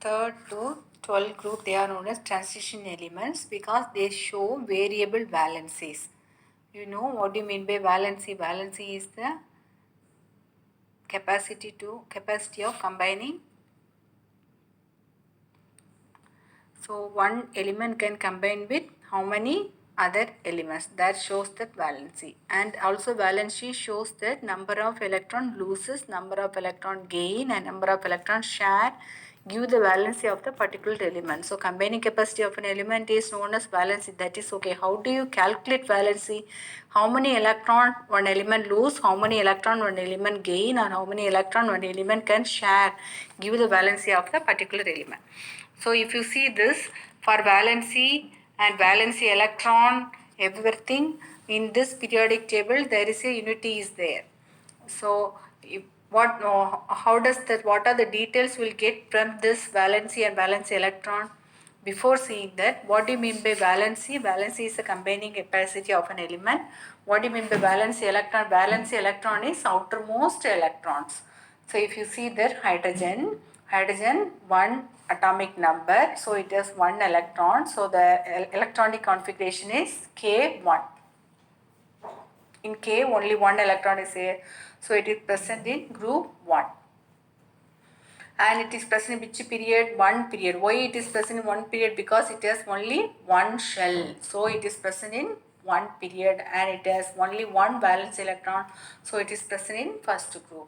3rd to 12th group, they are known as transition elements because they show variable valencies. You know what do you mean by valency? Valency is the capacity of combining. So one element can combine with how many other elements, that shows that valency. And also valency shows that number of electron loses, number of electron gain and number of electron share give the valency of the particular element. So combining capacity of an element is known as valency. That is okay. How do you calculate valency? How many electron one element lose, how many electron one element gain, or how many electron one element can share give the valency of the particular element. So if you see this, for valency and valency electron, everything in this periodic table, there is a unity is there. So how does that, what are the details we'll get from this valency and valency electron? Before seeing that, what do you mean by valency? Valency is the combining capacity of an element. What do you mean by valency electron? Valency electron is outermost electrons. So if you see there, hydrogen, one atomic number, so it has one electron. So the electronic configuration is K1. In K, only one electron is there. So it is present in group 1. And it is present in which period? One period. Why it is present in one period? Because it has only one shell. So it is present in one period and it has only one valence electron. So it is present in first group.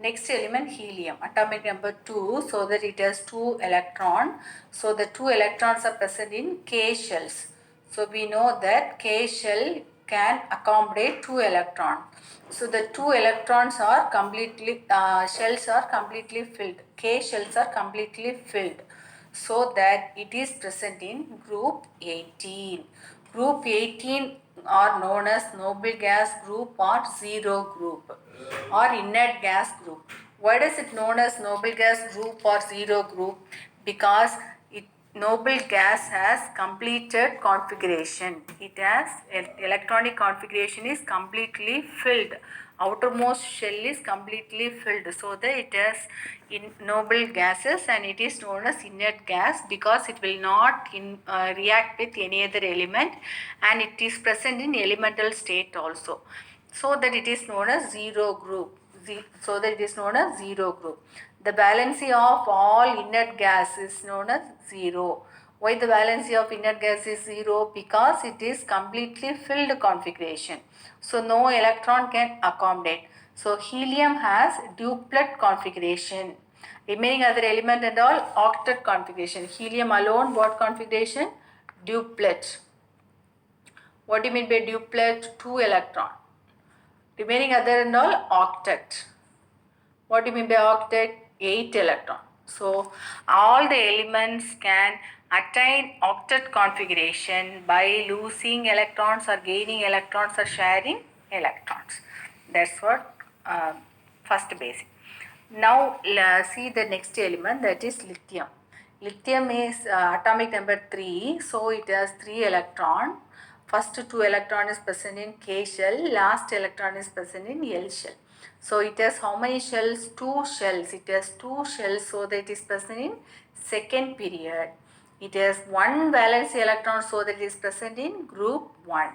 Next element, helium, atomic number 2, so that it has 2 electrons. So the 2 electrons are present in K shells. So we know that K shell can accommodate 2 electrons. So the 2 electrons are completely, shells are completely filled. K shells are completely filled. So that it is present in group 18. Group 18 are known as noble gas group or zero group or inert gas group. Why does it known as noble gas group or zero group? Because noble gas has completed configuration. It has electronic configuration is completely filled. Outermost shell is completely filled, so that it has in noble gases and it is known as inert gas because it will not react with any other element and it is present in elemental state also. So that it is known as zero group. So that it is known as zero group. The valency of all inert gas is known as zero. Why the valency of inert gas is zero? Because it is completely filled configuration. So no electron can accommodate. So helium has duplet configuration. Remaining other element and all octet configuration. Helium alone what configuration? Duplet. What do you mean by duplet? 2 electron. Remaining other and all octet. What do you mean by octet? 8 electron. So all the elements can attain octet configuration by losing electrons or gaining electrons or sharing electrons. That's what first basic. Now see the next element, that is lithium. Lithium is atomic number 3, so it has 3 electron. First 2 electron is present in K shell, last electron is present in L shell. So it has how many shells? 2 shells. It has 2 shells, so that it is present in second period. It has 1 valence electron, so that it is present in group 1.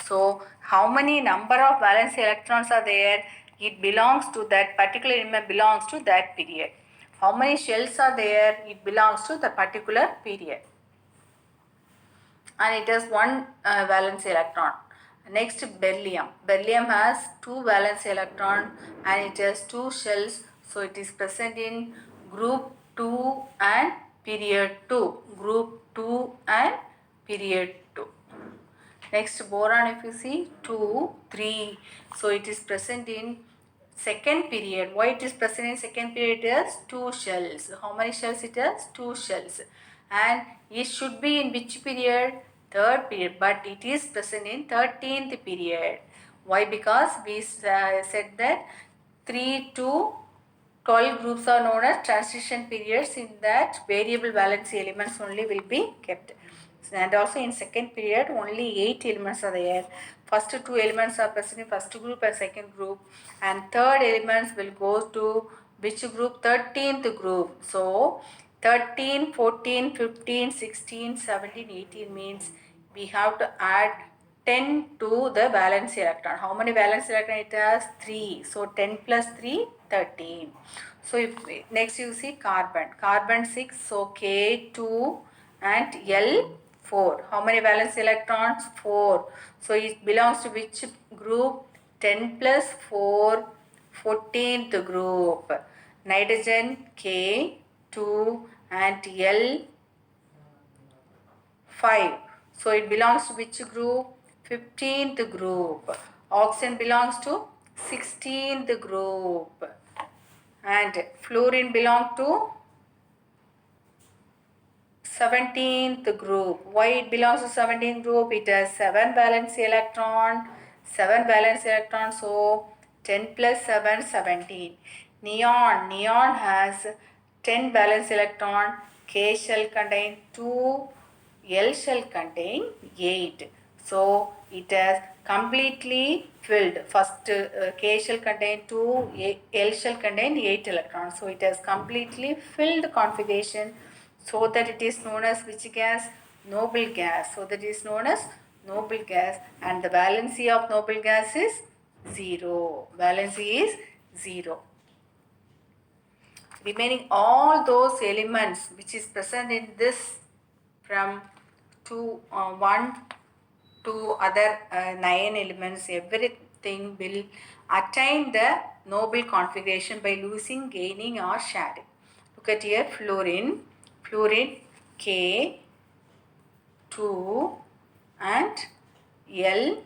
So how many number of valence electrons are there? It belongs to that particular element, belongs to that period. How many shells are there? It belongs to the particular period. And it has 1 valence electron. Next, beryllium. Beryllium has 2 valence electron and it has 2 shells. So it is present in group 2 and period 2. Group 2 and period 2. Next, boron, if you see 2, 3. So it is present in second period. Why it is present in second period? It has 2 shells. How many shells it has? 2 shells. And it should be in which period? Third period. But it is present in 13th period. Why? Because we said that 3 to 12 groups are known as transition periods. In that, variable valency elements only will be kept. And also in second period, only 8 elements are there. First 2 elements are present in first group and second group. And third elements will go to which group? 13th group. So, 13, 14, 15, 16, 17, 18 means we have to add 10 to the valence electron. How many valence electron it has? 3. So 10 plus 3, 13. So if next you see carbon. Carbon 6, so K2 and L4. How many valence electrons? 4. So it belongs to which group? 10 plus 4, 14th group. Nitrogen K2 and L5. So it belongs to which group? 15th group. Oxygen belongs to 16th group. And fluorine belongs to 17th group. Why it belongs to 17th group? It has 7 valence electron. 7 valence electrons. So 10 plus 7, 17. Neon has 10 valence electron. K shell contain 2. L shell contain 8. So it has completely filled. First K shell contain 2, L shell contain 8 electrons. So it has completely filled configuration. So that it is known as which gas? Noble gas. So that is known as noble gas, and the valency of noble gas is 0. Valency is 0. Remaining all those elements which is present in this from 1 to other 9 elements, everything will attain the noble configuration by losing, gaining or sharing. Look at here, fluorine K, 2 and L,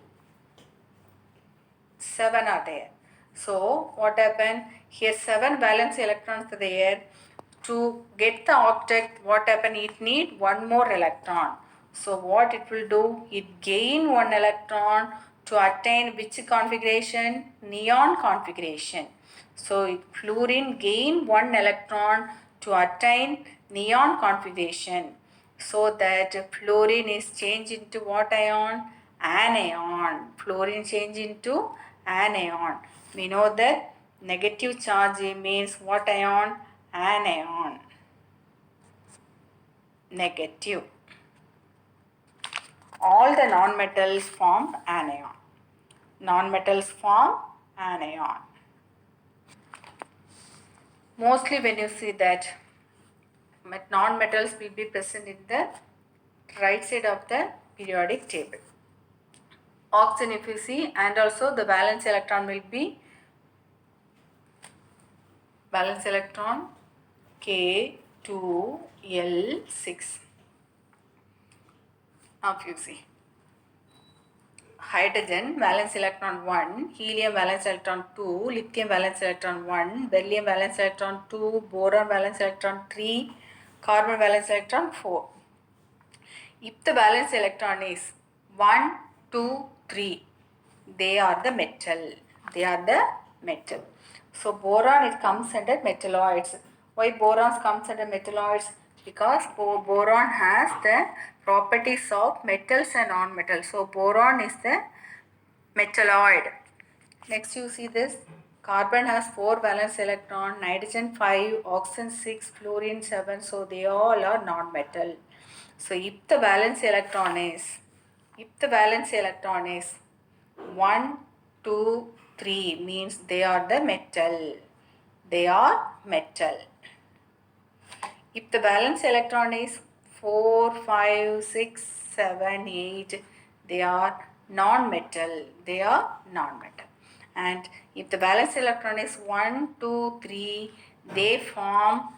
7 are there. So what happened? Here 7 valence electrons are there. To get the object, what happened? It need one more electron. So what it will do? It gain one electron to attain which configuration? Neon configuration. So fluorine gain one electron to attain neon configuration. So that fluorine is changed into what ion? Anion. Fluorine change into anion. We know that negative charge means what ion? Anion. Negative. All the non-metals form anion. Non-metals form anion. Mostly when you see that non-metals will be present in the right side of the periodic table. Oxygen if you see, and also the valence electron will be valence electron K2L6. Now if you see hydrogen valence electron 1, helium valence electron 2, lithium valence electron 1, beryllium valence electron 2, boron valence electron 3, carbon valence electron 4. If the valence electron is 1, 2, 3, they are the metal. They are the metal. So boron, it comes under metalloids. Why boron comes under metalloids? Because boron has the properties of metals and non-metals. So boron is the metalloid. Next you see this. Carbon has 4 valence electron, nitrogen 5, oxygen 6, fluorine 7. So they all are non-metal. So if the valence electron is 1, 2, 3 means they are the metal. They are metal. If the valence electron is 4, 5, 6, 7, 8, they are non-metal. They are non-metal. And if the valence electron is 1, 2, 3, they form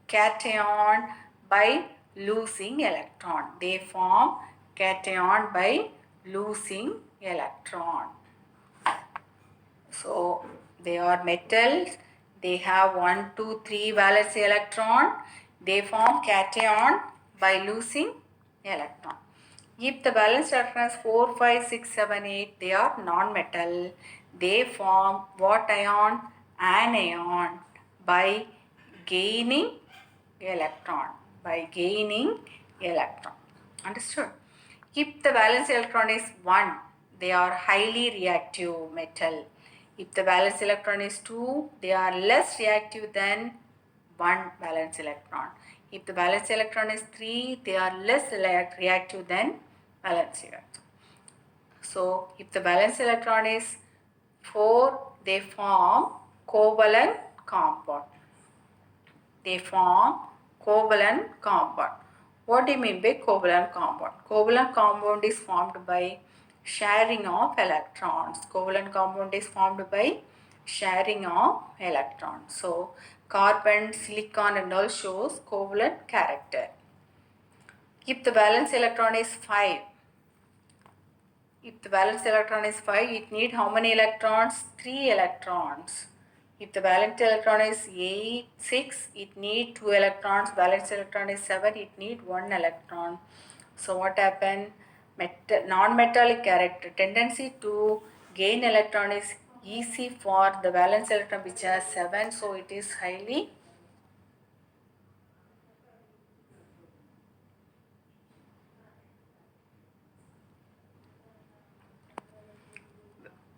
cation by losing electron. They form cation by losing electron. So they are metals. They have 1, 2, 3 valence electron. They form cation by losing electron. If the valence electron is 4, 5, 6, 7, 8, they are non-metal. They form what ion? Anion by gaining electron. By gaining electron. Understood? If the valence electron is 1, they are highly reactive metal. If the valence electron is 2, they are less reactive than 1 valence electron. If the valence electron is 3, they are less reactive than valence electron. So if the valence electron is 4, they form covalent compound. They form covalent compound. What do you mean by covalent compound? Covalent compound is formed by sharing of electrons. Covalent compound is formed by sharing of electrons. So carbon, silicon and all shows covalent character. If the valence electron is 5, it needs how many electrons? 3 electrons. If the valence electron is 6, it needs 2 electrons. Valence electron is 7, it needs 1 electron. So what happened? Non-metallic character, tendency to gain electron is easy for the valence electron which has 7, so it is highly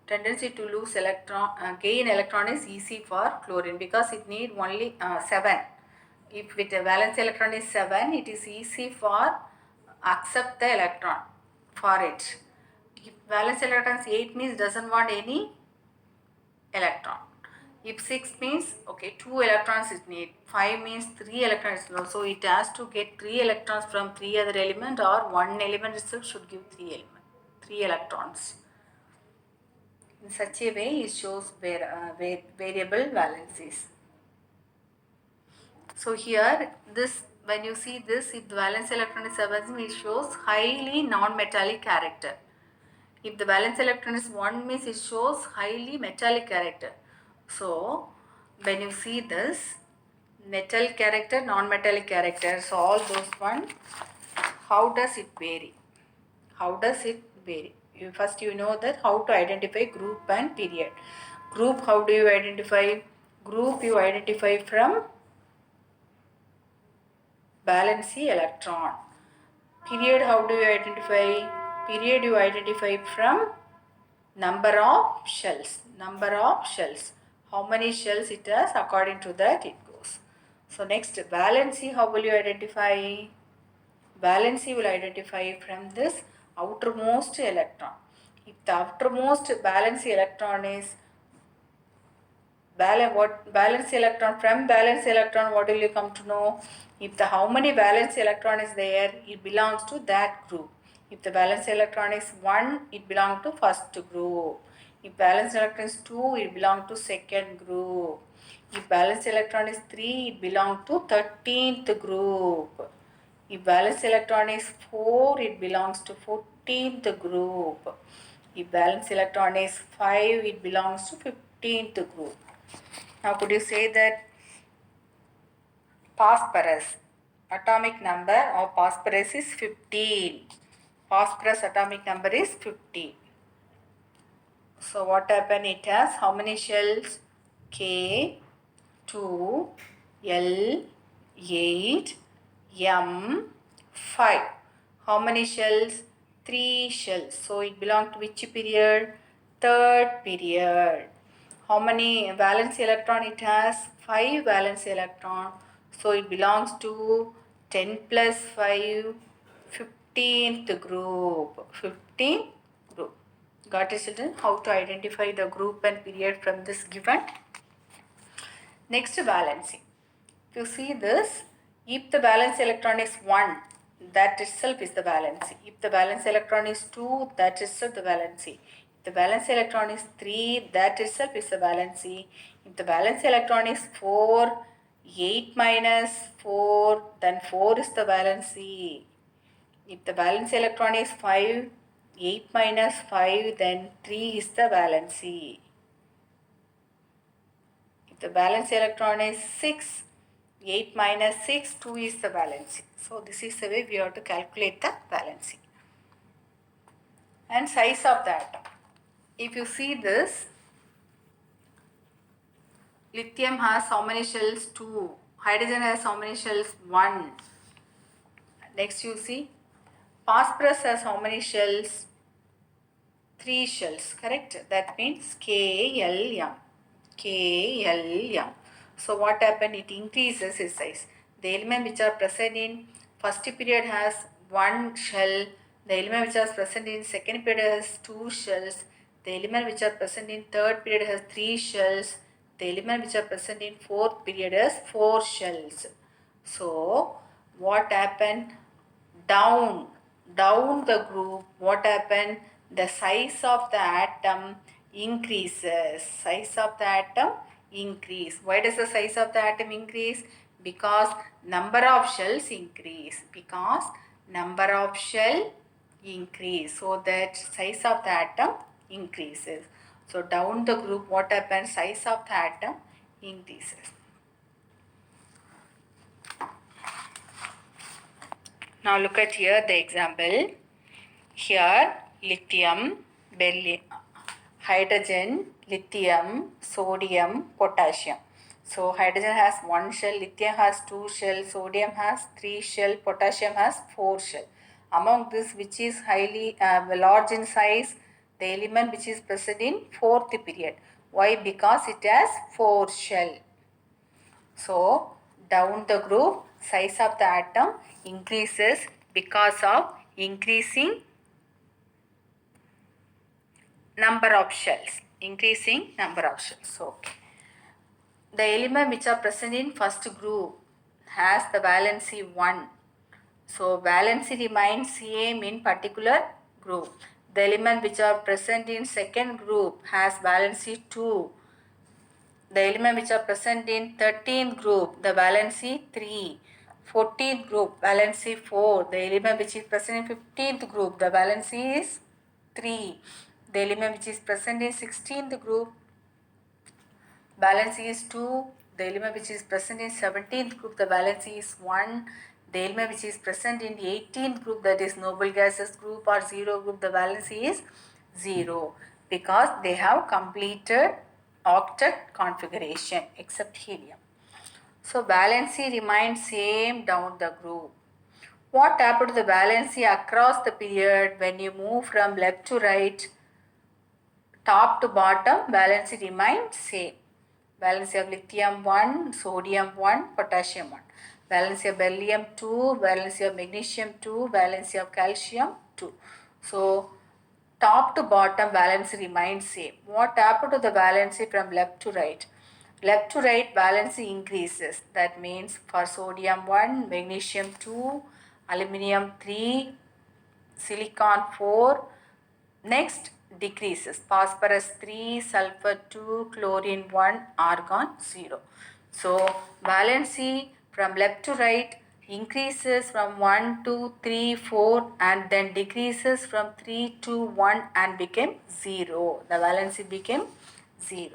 tendency to lose electron, gain electron is easy for chlorine because it need only 7. If with the valence electron is 7, it is easy for accept the electron for it. If valence electron is 8 means doesn't want any electron. If 6 means, okay, 2 electrons is need. 5 means 3 electrons is no. So it has to get 3 electrons from 3 other element, or 1 element itself should give 3 electrons. In such a way, it shows variable valencies. So here, this, when you see this, if the valence electron is 7, it shows highly non-metallic character. If the valence electron is 1 means it shows highly metallic character. So when you see this, metal character, non-metallic character, so all those one, how does it vary? How does it vary? First you know that how to identify group and period. Group, how do you identify? Group you identify from valency electron. Period, how do you identify? Period you identify from number of shells. Number of shells. How many shells it has, according to that it goes. So next, valency, how will you identify? Valency will identify from this outermost electron. If the outermost valency electron is valence electron, from valence electron, what will you come to know? If the how many valence electron is there, it belongs to that group. If the valence electron is 1, it belongs to first group. If valence electron is 2, it belongs to second group. If valence electron is 3, it belongs to 13th group. If valence electron is 4, it belongs to 14th group. If valence electron is 5, it belongs to 15th group. Now could you say that phosphorus, atomic number of phosphorus is 15. Phosphorus atomic number is 15. So what happened? It has how many shells? K, 2, L, 8, M, 5. How many shells? 3 shells. So it belongs to which period? Third period. How many valence electron it has? 5 valence electron. So it belongs to 10 plus 5, 15th group. 15th group. Got it, children? How to identify the group and period from this given? Next, valency. If you see this, if the valence electron is 1, that itself is the valency. If the valence electron is 2, that itself the valency. If the valence electron is 3, that itself is the valency. If the valence electron is 4, 8 minus 4, then 4 is the valency. If the valence electron is 5, 8 minus 5, then 3 is the valency. If the valence electron is 6, 8 minus 6, 2 is the valency. So this is the way we have to calculate the valency. And size of the atom. If you see this, lithium has how many shells? 2. Hydrogen has how many shells? 1. Next you see, phosphorus has how many shells? 3 shells, correct? That means KLM. KLM. So what happened? It increases its size. The element which are present in first period has one shell. The element which are present in second period has two shells. The element which are present in third period has three shells. The element which are present in fourth period has four shells. So what happened? Down the group, what happened? The size of the atom increases. Size of the atom increase. Why does the size of the atom increase? Because number of shells increase. Because number of shell increase. So that size of the atom increases. So down the group, what happens? Size of the atom increases. Now look at here the example. Here lithium, beryllium, hydrogen, lithium, sodium, potassium. So hydrogen has one shell, lithium has two shells, sodium has three shell, potassium has four shell. Among this, which is highly large in size? The element which is present in fourth period. Why? Because it has four shell. So down the group, size of the atom increases because of increasing number of shells. Increasing number of shells. Okay. The element which are present in first group has the valency 1. So valency remains same in particular group. The element which are present in second group has valency 2. The element which are present in 13th group, the valency 3. 14th group, valency 4. The element which is present in 15th group, the valency is 3. The element which is present in 16th group, valency is 2. The element which is present in 17th group, the valency is 1. The element which is present in 18th group, that is noble gases group or 0 group, the valency is 0 because they have completed octet configuration except helium. So valency remains same down the group. What happened to the valency across the period when you move from left to right, top to bottom? Valency remains same. Valency of lithium 1, sodium 1, potassium 1. Valency of beryllium 2, valency of magnesium 2, valency of calcium 2. So top to bottom valency remains same. What happened to the valency from left to right? Left to right valency increases. That means for sodium 1, magnesium 2, aluminum 3, silicon 4. Next decreases. Phosphorus 3, sulfur 2, chlorine 1, argon 0. So valency from left to right increases from 1 to 3, 4 and then decreases from 3 to 1 and became 0. The valency became 0.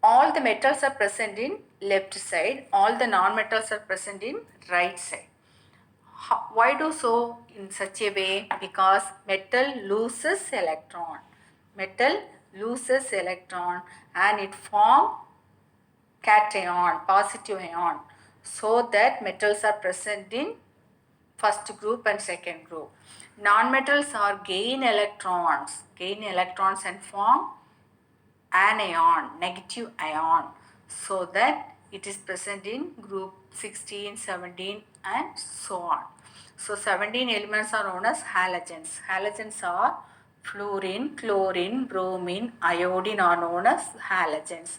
All the metals are present in left side. All the non-metals are present in right side. Why do so in such a way? Because metal loses electron. Metal loses electron and it forms cation, positive ion. So that metals are present in first group and second group. Non-metals are gain electrons and form anion, negative ion. So that it is present in group 16, 17 and so on. So 17 elements are known as halogens. Halogens are fluorine, chlorine, bromine, iodine are known as halogens.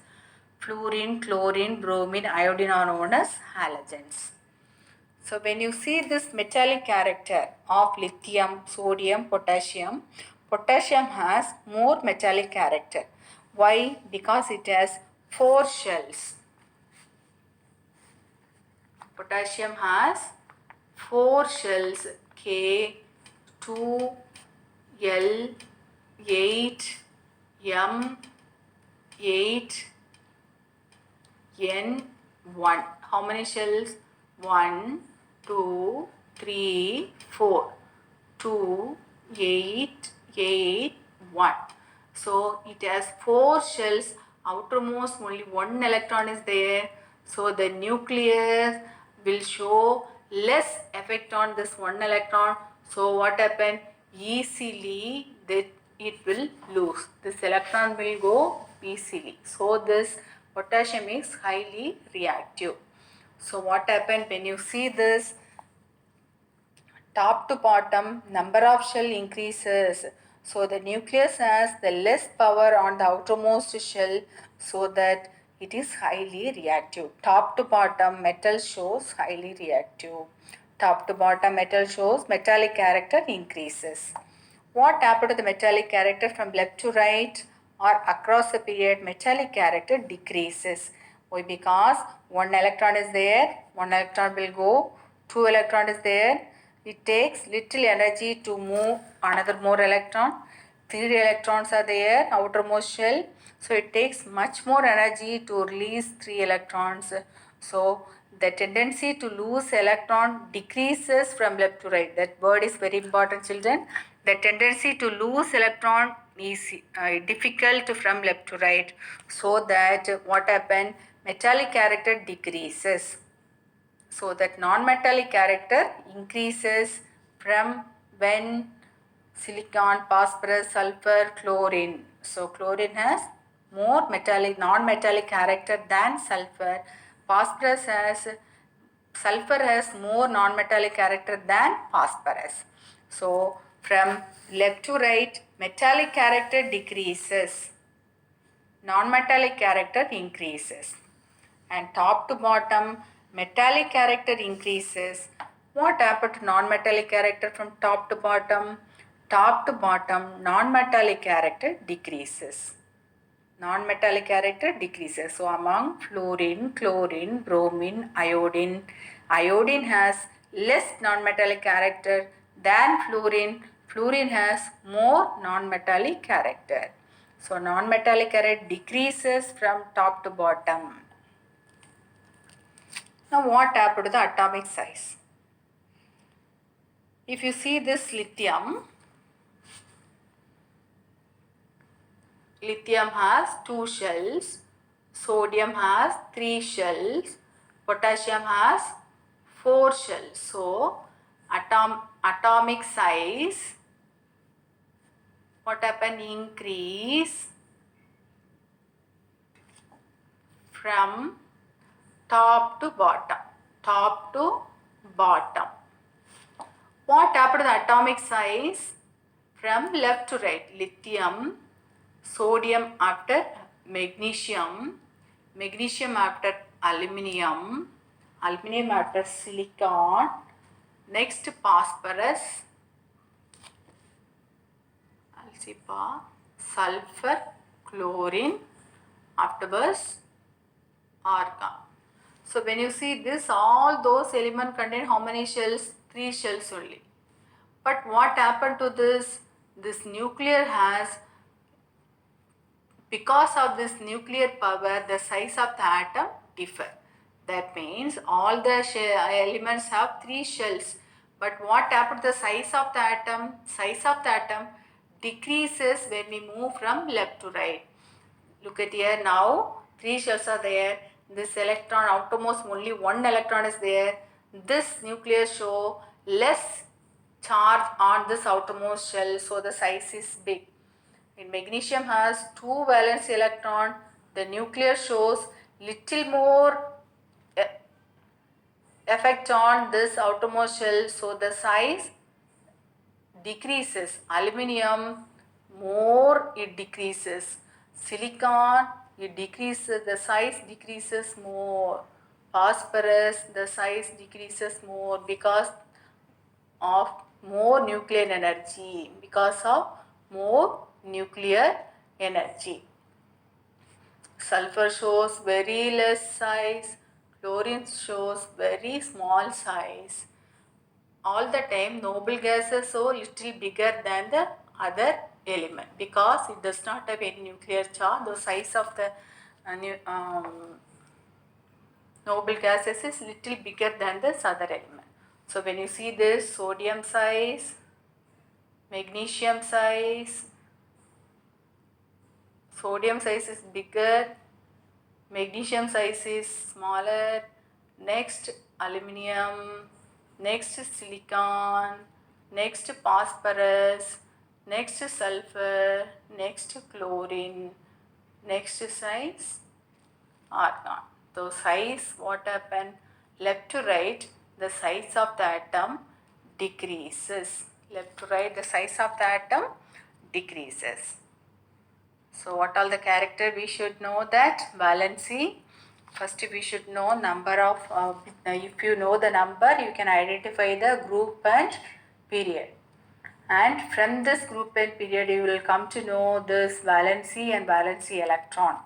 Fluorine, chlorine, bromine, iodine are known as halogens. So when you see this metallic character of lithium, sodium, potassium, potassium has more metallic character. Why? Because it has 4 shells. Potassium has 4 shells, K, 2, L, 8, M, 8, N, 1. How many shells? 1, 2, 3, 4. 2, 8, 8, 1. So it has 4 shells. Outermost only 1 electron is there. So the nucleus will show less effect on this 1 electron. So what happened? Easily that it will lose. This electron will go easily. So this potassium is highly reactive. So what happened when you see this top to bottom number of shell increases? So the nucleus has the less power on the outermost shell, so that it is highly reactive. Top to bottom metal shows highly reactive. Top to bottom metal shows metallic character increases. What happened to the metallic character from left to right or across the period? Metallic character decreases. Why? Because one electron is there, one electron will go, two electron is there. It takes little energy to move another more electron. Three electrons are there, outermost shell. So it takes much more energy to release three electrons. So the tendency to lose electron decreases from left to right. That word is very important, children. The tendency to lose electron is difficult from left to right. So that what happened? Metallic character decreases. So that non-metallic character increases from when silicon, phosphorus, sulfur, chlorine. So chlorine has more metallic, non-metallic character than sulfur. Phosphorus has, sulfur has more non-metallic character than phosphorus. So from left to right, metallic character decreases, non-metallic character increases. And top to bottom, metallic character increases. What happened to non-metallic character from top to bottom? Top to bottom, non-metallic character decreases. Non-metallic character decreases. So among fluorine, chlorine, bromine, iodine, iodine has less non-metallic character than fluorine. Fluorine has more non-metallic character. So non-metallic character decreases from top to bottom. Now what happened to the atomic size? If you see this lithium has 2 shells, sodium has 3 shells, potassium has 4 shells. So atomic size, what happened? Increase from top to bottom. Top to bottom. What happened to the atomic size? From left to right. Lithium, sodium after magnesium, magnesium after aluminium, aluminium after silicon, next phosphorus, sulfur, chlorine, afterwards argon. So when you see this, all those elements contain how many shells? 3 shells only. But what happened to this? This nuclear has, because of this nuclear power, the size of the atom differ. That means all the elements have 3 shells. But what happened to the size of the atom? Size of the atom decreases when we move from left to right. Look at here now, 3 shells are there. This electron, outermost only 1 electron is there. This nucleus show less charge on this outermost shell, so the size is big. In magnesium has 2 valence electron, the nucleus shows little more effect on this outermost shell, so the size decreases. Aluminium, more it decreases. Silicon, it decreases, the size decreases more. Phosphorus, the size decreases more because of more nuclear energy. Because of more nuclear energy. Sulfur shows very less size. Chlorine shows very small size. All the time noble gases so little bigger than the other element because it does not have any nuclear charge. The size of the noble gases is little bigger than this other element. So when you see this, sodium size, magnesium size, sodium size is bigger, magnesium size is smaller, next aluminium, next silicon, next phosphorus, next sulfur, next chlorine, Next size R naught. So size, what happened? Left to right, the size of the atom decreases. Left to right, the size of the atom decreases. So what all the character we should know? That valency. First we should know number of, if you know the number, you can identify the group and period. And from this group and period, you will come to know this valency and valency electron.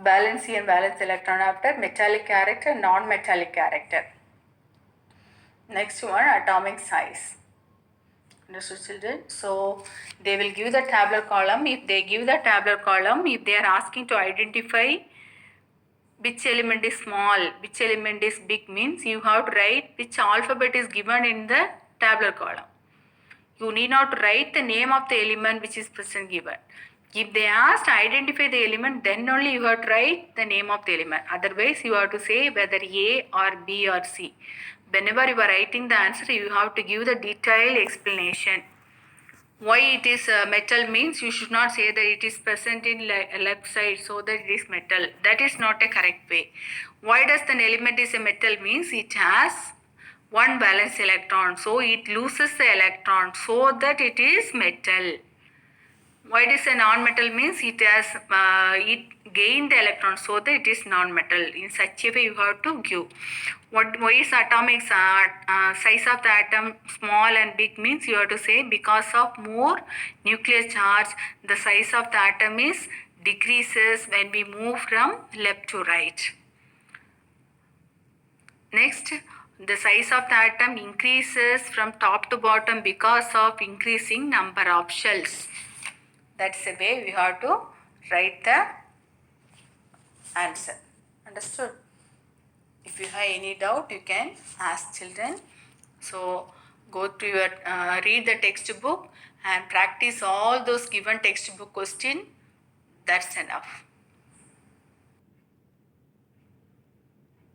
Valency and valence electron after metallic character, non-metallic character. Next one, atomic size. Understood, children? So they will give the tabular column. If they give the tabular column, if they are asking to identify which element is small, which element is big, means you have to write which alphabet is given in the tabular column. You need not write the name of the element which is present given. If they ask to identify the element, then only you have to write the name of the element. Otherwise, you have to say whether A or B or C. Whenever you are writing the answer, you have to give the detailed explanation. Why it is metal means you should not say that it is present in left side so that it is metal. That is not a correct way. Why does an element is a metal means it has one valence electron, so it loses the electron so that it is metal. Why it is a non-metal means it has it gained the electron so that it is non-metal. In such a way you have to give. Why is atomic size of the atom small and big means you have to say because of more nuclear charge the size of the atom is decreases when we move from left to right. Next, the size of the atom increases from top to bottom because of increasing number of shells. That's the way we have to write the answer. Understood? If you have any doubt, you can ask children. So go to your read the textbook and practice all those given textbook questions. That's enough.